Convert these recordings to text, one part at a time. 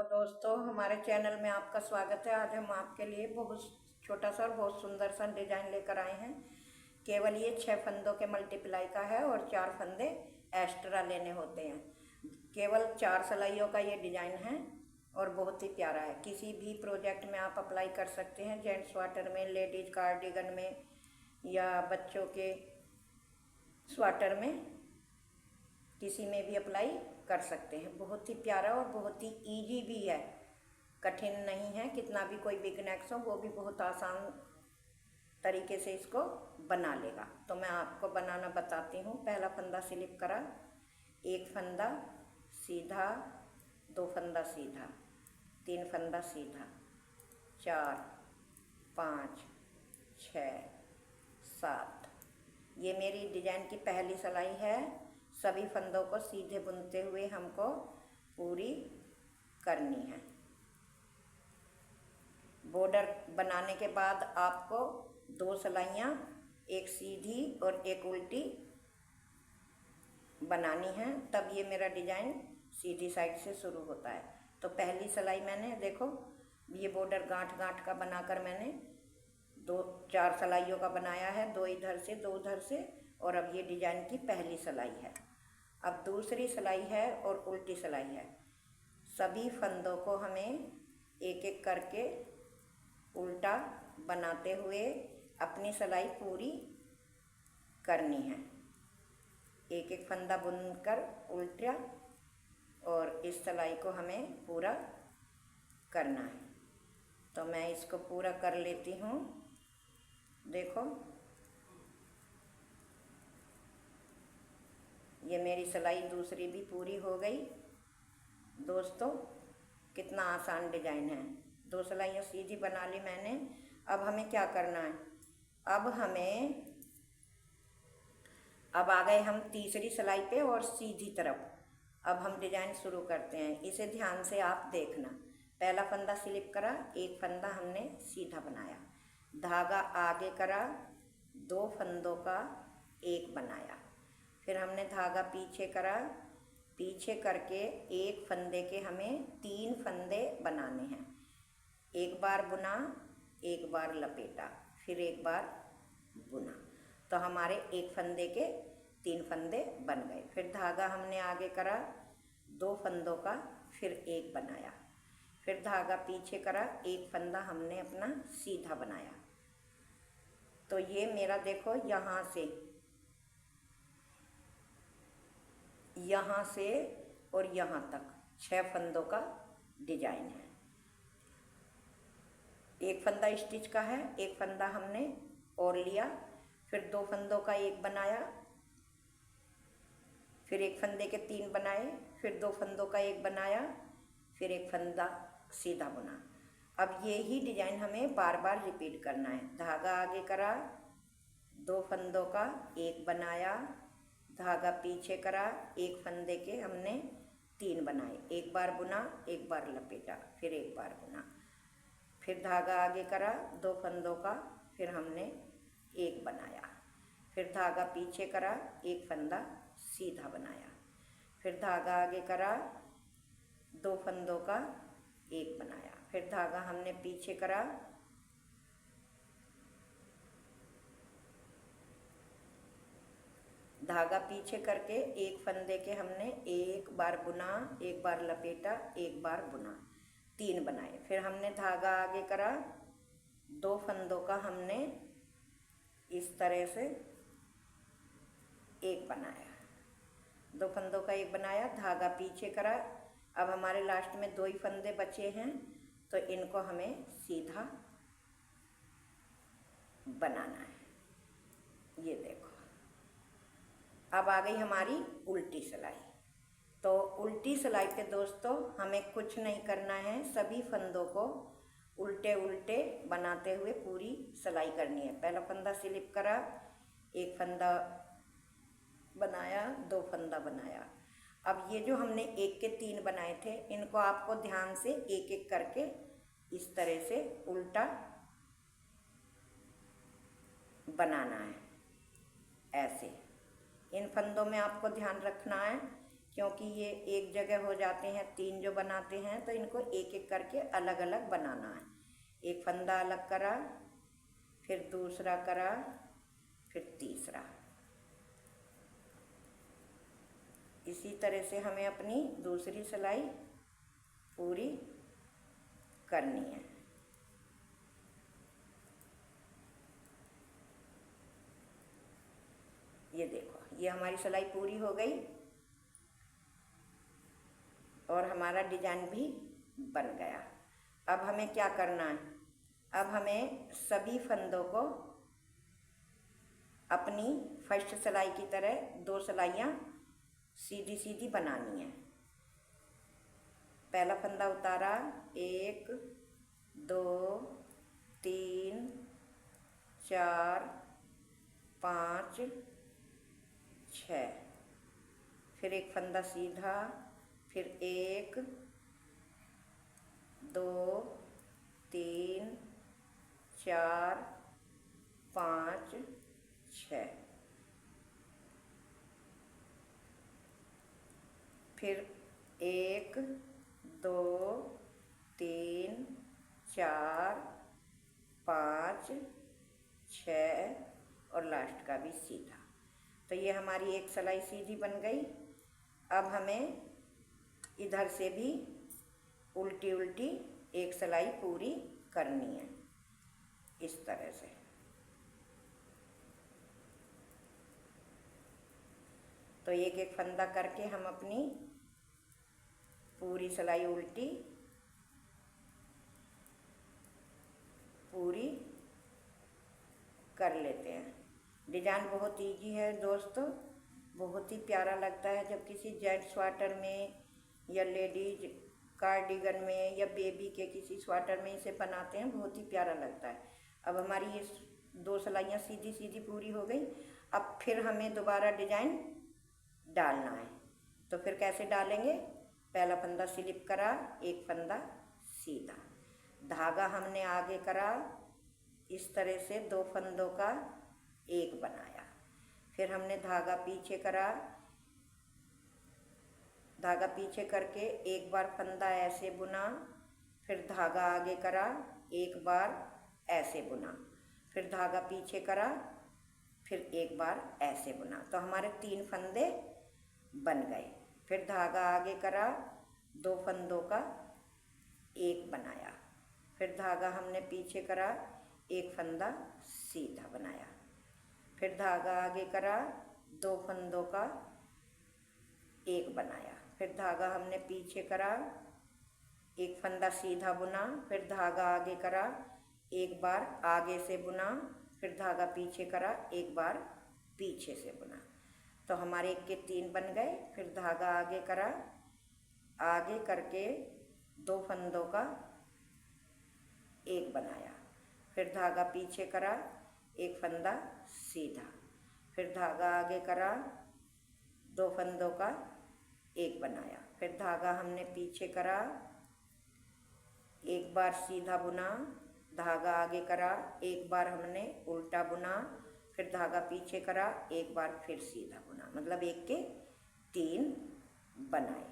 दोस्तों, हमारे चैनल में आपका स्वागत है। आज हम आपके लिए बहुत छोटा सा और बहुत सुंदर सा डिज़ाइन लेकर आए हैं। केवल ये 6 फंदों के मल्टीप्लाई का है और 4 फंदे एक्स्ट्रा लेने होते हैं। केवल 4 सिलाइयों का ये डिज़ाइन है और बहुत ही प्यारा है। किसी भी प्रोजेक्ट में आप अप्लाई कर सकते हैं, जेंट्स स्वाटर में, लेडीज कार्डिगन में या बच्चों के स्वाटर में, किसी में भी अप्लाई कर सकते हैं। बहुत ही प्यारा और बहुत ही इजी भी है, कठिन नहीं है। कितना भी कोई बिगनर्स हो वो भी बहुत आसान तरीके से इसको बना लेगा। तो मैं आपको बनाना बताती हूँ। पहला फंदा स्लिप करा, एक फंदा सीधा, 2 फंदा सीधा, 3 फंदा सीधा, 4 5 6 7। ये मेरी डिजाइन की पहली सिलाई है। सभी फंदों को सीधे बुनते हुए हमको पूरी करनी है। बॉर्डर बनाने के बाद आपको 2 सिलाइयाँ, एक सीधी और एक उल्टी बनानी है, तब ये मेरा डिजाइन सीधी साइड से शुरू होता है। तो पहली सिलाई मैंने देखो, ये बॉर्डर गांठ गांठ का बनाकर मैंने 4 सिलाइयों का बनाया है, 2 इधर से 2 उधर से। और अब ये डिजाइन की पहली सिलाई है। अब दूसरी सिलाई है और उल्टी सिलाई है। सभी फंदों को हमें एक एक करके उल्टा बनाते हुए अपनी सिलाई पूरी करनी है। एक एक फंदा बुनकर उल्टा, और इस सिलाई को हमें पूरा करना है। तो मैं इसको पूरा कर लेती हूँ। देखो, ये मेरी सिलाई दूसरी भी पूरी हो गई। दोस्तों, कितना आसान डिजाइन है। 2 सिलाइयाँ सीधी बना ली मैंने। अब हमें क्या करना है? अब आ गए हम तीसरी सिलाई पे और सीधी तरफ। अब हम डिजाइन शुरू करते हैं। इसे ध्यान से आप देखना। पहला फंदा स्लिप करा, एक फंदा हमने सीधा बनाया, धागा आगे करा, 2 फंदों का एक बनाया, फिर हमने धागा पीछे करा, पीछे करके एक फंदे के हमें 3 फंदे बनाने हैं। एक बार बुना, एक बार लपेटा, फिर एक बार बुना। तो हमारे एक फंदे के 3 फंदे बन गए। फिर धागा हमने आगे करा, 2 फंदों का फिर एक बनाया, फिर धागा पीछे करा, एक फंदा हमने अपना सीधा बनाया। तो ये मेरा देखो, यहाँ से और यहाँ तक 6 फंदों का डिजाइन है। एक फंदा स्टिच का है, एक फंदा हमने और लिया, फिर 2 फंदों का एक बनाया, फिर एक फंदे के 3 बनाए, फिर 2 फंदों का एक बनाया, फिर एक फंदा सीधा बुना। अब ये ही डिजाइन हमें बार बार रिपीट करना है। धागा आगे करा, 2 फंदों का एक बनाया, धागा पीछे करा, एक फंदे के हमने 3 बनाए, एक बार बुना, एक बार लपेटा, फिर एक बार बुना, फिर धागा आगे करा, 2 फंदों का फिर हमने एक बनाया, फिर धागा पीछे करा, एक फंदा सीधा बनाया, फिर धागा आगे करा, 2 फंदों का एक बनाया, फिर धागा हमने पीछे करा, धागा पीछे करके एक फंदे के हमने एक बार बुना, एक बार लपेटा, एक बार बुना, 3 बनाए, फिर हमने धागा आगे करा, 2 फंदों का हमने इस तरह से एक बनाया, 2 फंदों का एक बनाया, धागा पीछे करा। अब हमारे लास्ट में 2 ही फंदे बचे हैं, तो इनको हमें सीधा बनाना है। ये देखो, अब आ गई हमारी उल्टी सिलाई। तो उल्टी सिलाई पे दोस्तों हमें कुछ नहीं करना है, सभी फंदों को उल्टे उल्टे बनाते हुए पूरी सिलाई करनी है। पहला फंदा स्लिप करा, एक फंदा बनाया, 2 फंदा बनाया। अब ये जो हमने एक के 3 बनाए थे, इनको आपको ध्यान से एक एक करके इस तरह से उल्टा बनाना है। ऐसे इन फंदों में आपको ध्यान रखना है, क्योंकि ये एक जगह हो जाते हैं, 3 जो बनाते हैं, तो इनको एक एक करके अलग अलग बनाना है। एक फंदा अलग करा, फिर दूसरा करा, फिर तीसरा। इसी तरह से हमें अपनी दूसरी सिलाई पूरी करनी है। ये देखो, ये हमारी सिलाई पूरी हो गई और हमारा डिजाइन भी बन गया। अब हमें क्या करना है? अब हमें सभी फंदों को अपनी फर्स्ट सिलाई की तरह 2 सिलाइयाँ सीधी सीधी बनानी है। पहला फंदा उतारा, 1 2 3 4 5 6, फिर एक फंदा सीधा, फिर 1 2 3 4 5 6, फिर 1 2 3 4 5 6 और लास्ट का भी सीधा। तो ये हमारी एक सिलाई सीधी बन गई। अब हमें इधर से भी उल्टी उल्टी एक सिलाई पूरी करनी है, इस तरह से। तो एक एक फंदा करके हम अपनी पूरी सिलाई उल्टी पूरी कर लेते हैं। डिजाइन बहुत इजी है दोस्तों, बहुत ही प्यारा लगता है जब किसी जेंट्स स्वेटर में या लेडीज कार्डिगन में या बेबी के किसी स्वेटर में इसे बनाते हैं, बहुत ही प्यारा लगता है। अब हमारी ये 2 सिलाइयाँ सीधी सीधी पूरी हो गई। अब फिर हमें दोबारा डिजाइन डालना है। तो फिर कैसे डालेंगे? पहला फंदा स्लिप करा, एक फंदा सीधा, धागा हमने आगे करा, इस तरह से 2 फंदों का एक बनाया। फिर हमने धागा पीछे करा, धागा पीछे करके एक बार फंदा ऐसे बुना, फिर धागा आगे करा, एक बार ऐसे बुना, फिर धागा पीछे करा, फिर एक बार ऐसे बुना। तो हमारे 3 फंदे बन गए। फिर धागा आगे करा, 2 फंदों का एक बनाया, फिर धागा हमने पीछे करा, एक फंदा सीधा बनाया, फिर धागा आगे करा, 2 फंदों का एक बनाया, फिर धागा हमने पीछे करा, एक फंदा सीधा बुना, फिर धागा आगे करा, एक बार आगे से बुना, फिर धागा पीछे करा, एक बार पीछे से बुना। तो हमारे 1 के 3 बन गए। फिर धागा आगे करा, आगे करके 2 फंदों का एक बनाया, फिर धागा पीछे करा, एक फंदा सीधा, फिर धागा आगे करा, 2 फंदों का एक बनाया, फिर धागा हमने पीछे करा, एक बार सीधा बुना, धागा आगे करा, एक बार हमने उल्टा बुना, फिर धागा पीछे करा, एक बार फिर सीधा बुना, मतलब 1 के 3 बनाए।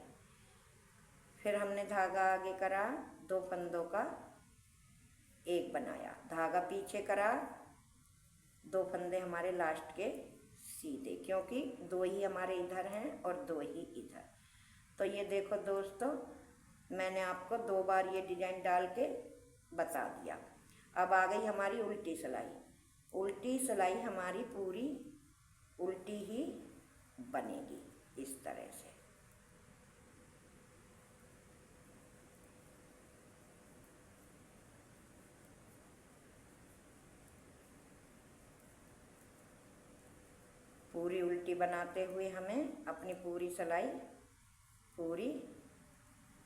फिर हमने धागा आगे करा, 2 फंदों का एक बनाया, धागा पीछे करा, 2 फंदे हमारे लास्ट के सीधे, क्योंकि 2 ही हमारे इधर हैं और 2 ही इधर। तो ये देखो दोस्तों, मैंने आपको 2 बार ये डिजाइन डाल के बता दिया। अब आ गई हमारी उल्टी सिलाई। उल्टी सिलाई हमारी पूरी उल्टी ही बनेगी, इस तरह से। पूरी उल्टी बनाते हुए हमें अपनी पूरी सिलाई पूरी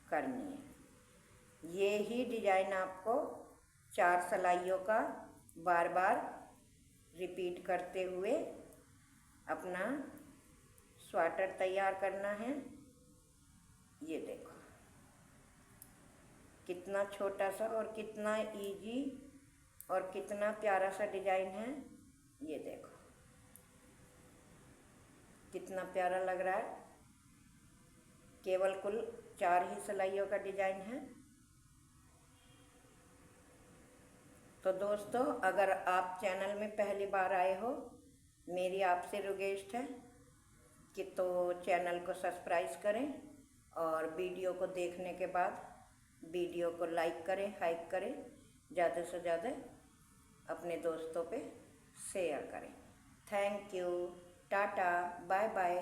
करनी है। ये ही डिजाइन आपको 4 सिलाइयों का बार बार रिपीट करते हुए अपना स्वेटर तैयार करना है। ये देखो कितना छोटा सा और कितना इजी और कितना प्यारा सा डिजाइन है। ये देखो कितना प्यारा लग रहा है। केवल कुल 4 ही सिलाइयों का डिजाइन है। तो दोस्तों, अगर आप चैनल में पहली बार आए हो, मेरी आपसे रिक्वेस्ट है कि तो चैनल को सब्सक्राइब करें और वीडियो को देखने के बाद वीडियो को लाइक करें, हाइक करें, ज़्यादा से ज़्यादा अपने दोस्तों पे शेयर करें। Thank you, tata, bye bye.